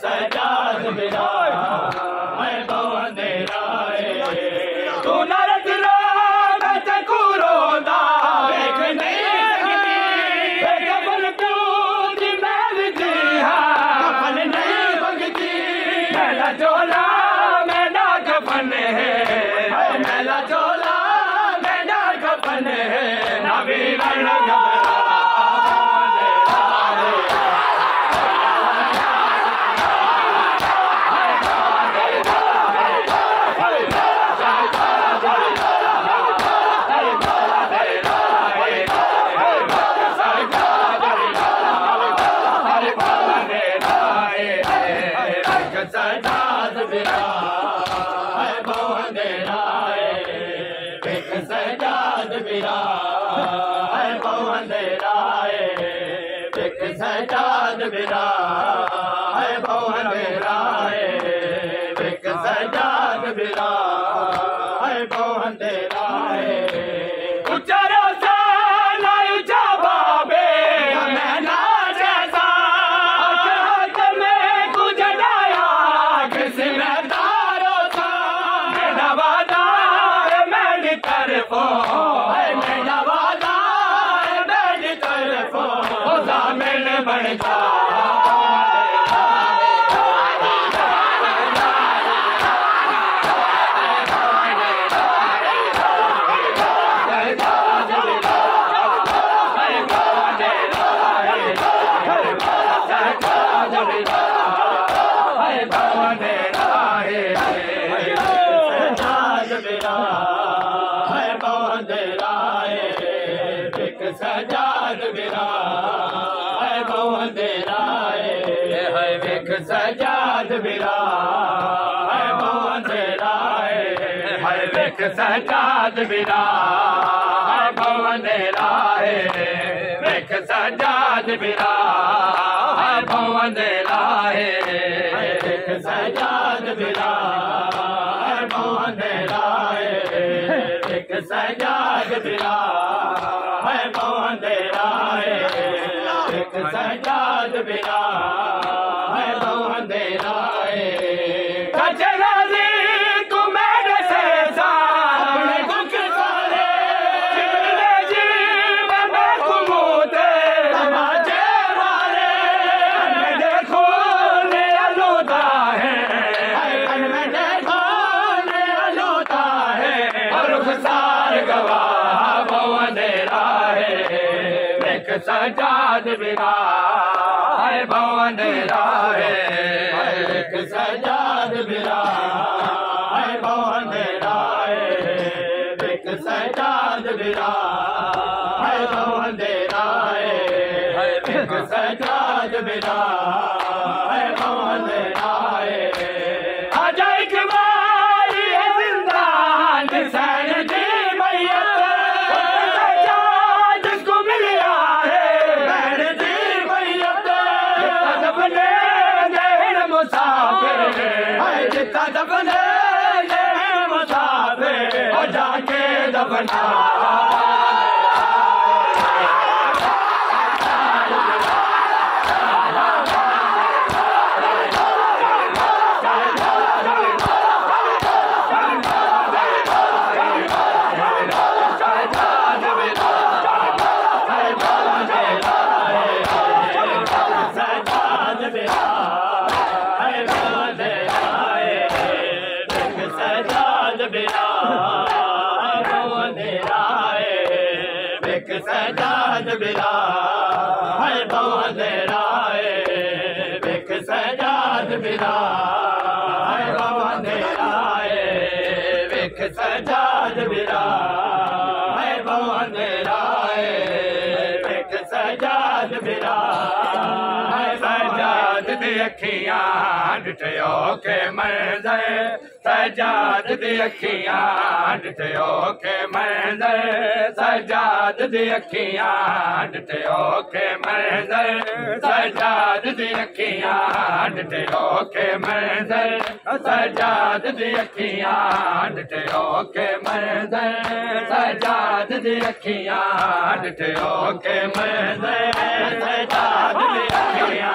सजाद मेरा है पवंदे राए तू नरक रो मैं तकू रोंदा वेख नहीं सकदी कफन क्यों दी मैं विधी हां कफन नहीं मंगती मेरा चोला मेरा कफन है मेरा चोला मेरा कफन है ना भी ना सजाद मेरा है पवंदे राए एक सजाद मेरा है पवंदे राए एक सजाद मेरा है पवंदे राए एक सजाद मेरा है पवंदे राए उचारो सा ना उचा बाबे मैं ना जैसा में कुछ डाया किसी में तारो सा मेरा वादा है मेरी तरफो मेरा वादा है मेरी तरफो खुदा मैंने बढ़ता सजाद मेरा है पवंदे राए एक सजाद मेरा है पवंदे राए एक सजाद मेरा है पवंदे राए एक सजाद मेरा है पवंदे राए एक सजाद मेरा है पवंदे राए एक सजाद मेरा है पवंदे राए एक सजाद मेरा है पवंदे राए एक सजाद मेरा है पवंदे राए कचराजी तू मेरे से अपने दुख सारे जितने जीवन में घूमते तमाचे वाले देखो ने अलूदा है में देखो ने अलूदा है और सार गवाह पवंदे राए एक सजाद मेरा है पवंदे राए एक सजाद मेरा है पवंदे राए एक सजाद मेरा है पवंदे राए एक सजाद मेरा है पवंदे राए आजा इकबाली है जिंदान सैन दी मैयत सजाद को मिलिया है बैन दी मैयत दफने गहन मुसाफिर है जितना दफने गहन मुसाफिर और जाके दफना सजाद मेरा है पवंदे राए एक सजाद मेरा है पवंदे राए एक सजाद मेरा है पवंदे राए एक सजाद मेरा है पवंदे राए एक सजाद मेरा है सजाद दी अखियां डिठयो के मंजर सजाद दी अखियां डिठयो के मंजर सजाद दी अखियां डिठयो के मंजर सजाद दी अखियां डिठयो के मंजर सजाद दी अखियां डिठयो के मंजर सजाद दी अखियां डिठयो के मंजर सजाद दी अखियां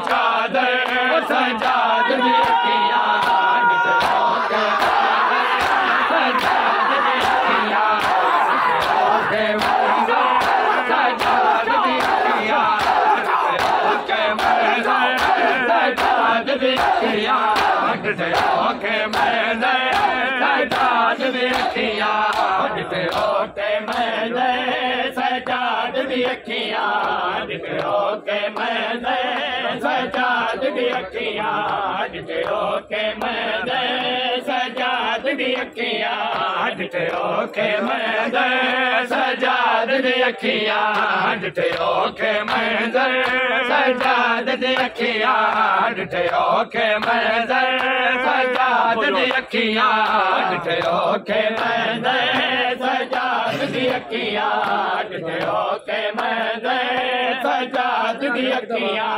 चादर सजाद दी अखियां सजाद दी अखियां सजाद दी अखियां सजाद दी अखियां ओके मैं सजाद दी अखियां ओके मैं सजाद दी अखियां ओके मैं सजाद दी अखियां ओके मैं सजाद दी अखियां ओके मैं सजाद दी अखियां ओके मैं सजाद दी अखियां ओके मैं सजाद दी अखियां ओके मैं सजाद दी अखियां ओके मैं सजाद दी अखियां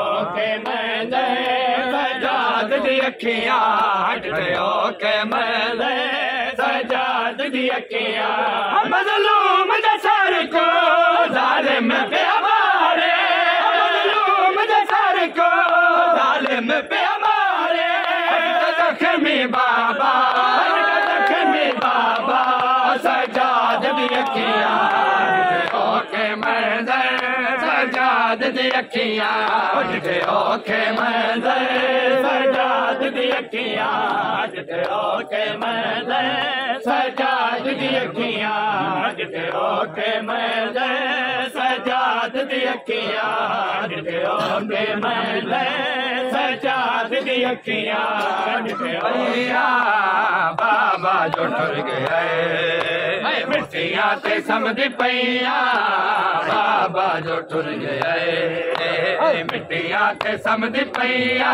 ओके मैं सजाद दी अखियां ओके मैं सजाद दी अखियां मज़लूम दे सर को ज़ालिम पे मारे मज़लूम दे सर को ज़ालिम पे मारे ज़ख्मी बाबा सजाद दी अखियां ओके मैं सजाद दी अखियां ओके मैं सजाद दी अखियां ओके मैं सजाद दी अखियां ओके मैं सजाद दी अखियां ओके मैं सजाद दी अखियां बाबा जो टुर गया मिट्टियां ते समझ पैया बाबा जो टुर गया मिट्टियां ते समझ पैया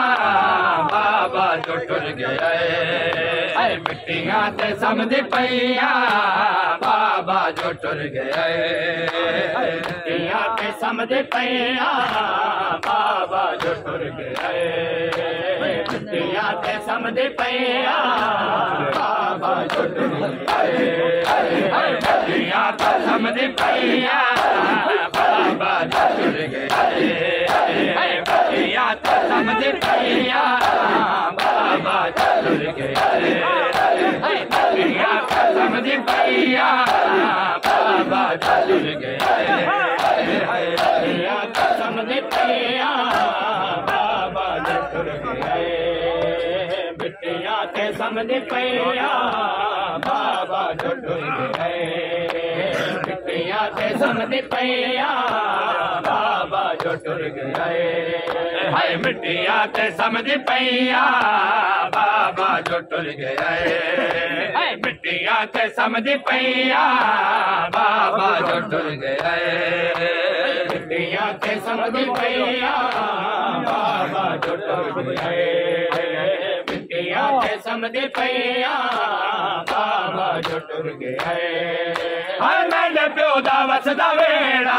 बाबा जो टुर गया मिट्टियां ते समझ पैया बाबा जो टुर गया मिट्टियां ते समझ पैया बाबा जो टुर गया मिट्टियां ते समझ पैया बाबा जो टुर गया मिट्टियां ते समझ पैया बाबा जो टुर गया मिट्टियां ते समझ पैया बाबा जो टुर गया मिट्टियां ते समझ पैया बाबा जो टुर गया मिट्टियां ते समझ पैया बाबा जो टुर गया मिट्टियां ते समझ पैया बाबा जो टुर गया मिट्टियां ते समझ पैया बाबा जो टुर गया मिट्टियां ते समझ पैया बाबा जो टुर गया मिट्टियां ते समझ पैया बाबा जो टुर गया मिट्टियां ते समझ पैया बाबा जो टुर गया मिट्टियां ते समझ पैया बाबा जो टुर गया मैंने प्यो दा वसदा वेड़ा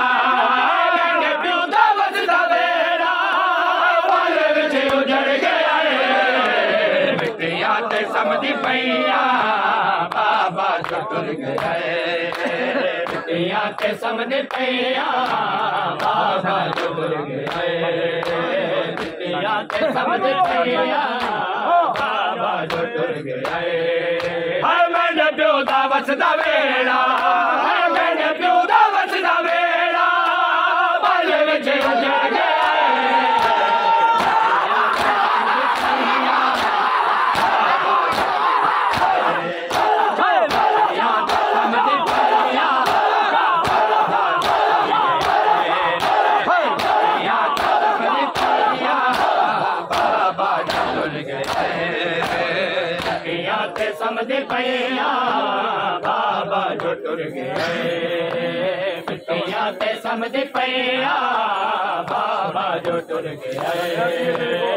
मैंने प्यो दा वसदा वेड़ा वाले विच उजड़ गया मिट्टियां ते समझ पैया बाबा जो टुर गया मिट्टियां ते समझ पैया बाबा जो टुर गया मिट्टियां ते समझ पैया बाबा जो टुर गया मैंने प्यो दा वसदा वेड़ा मैंने प्यो दा वसदा वेड़ा बाले विच उजड़ गया समझ पैया बाबा जो टुर गया मिट्टियां ते समझ पैया बाबा जो टुर गया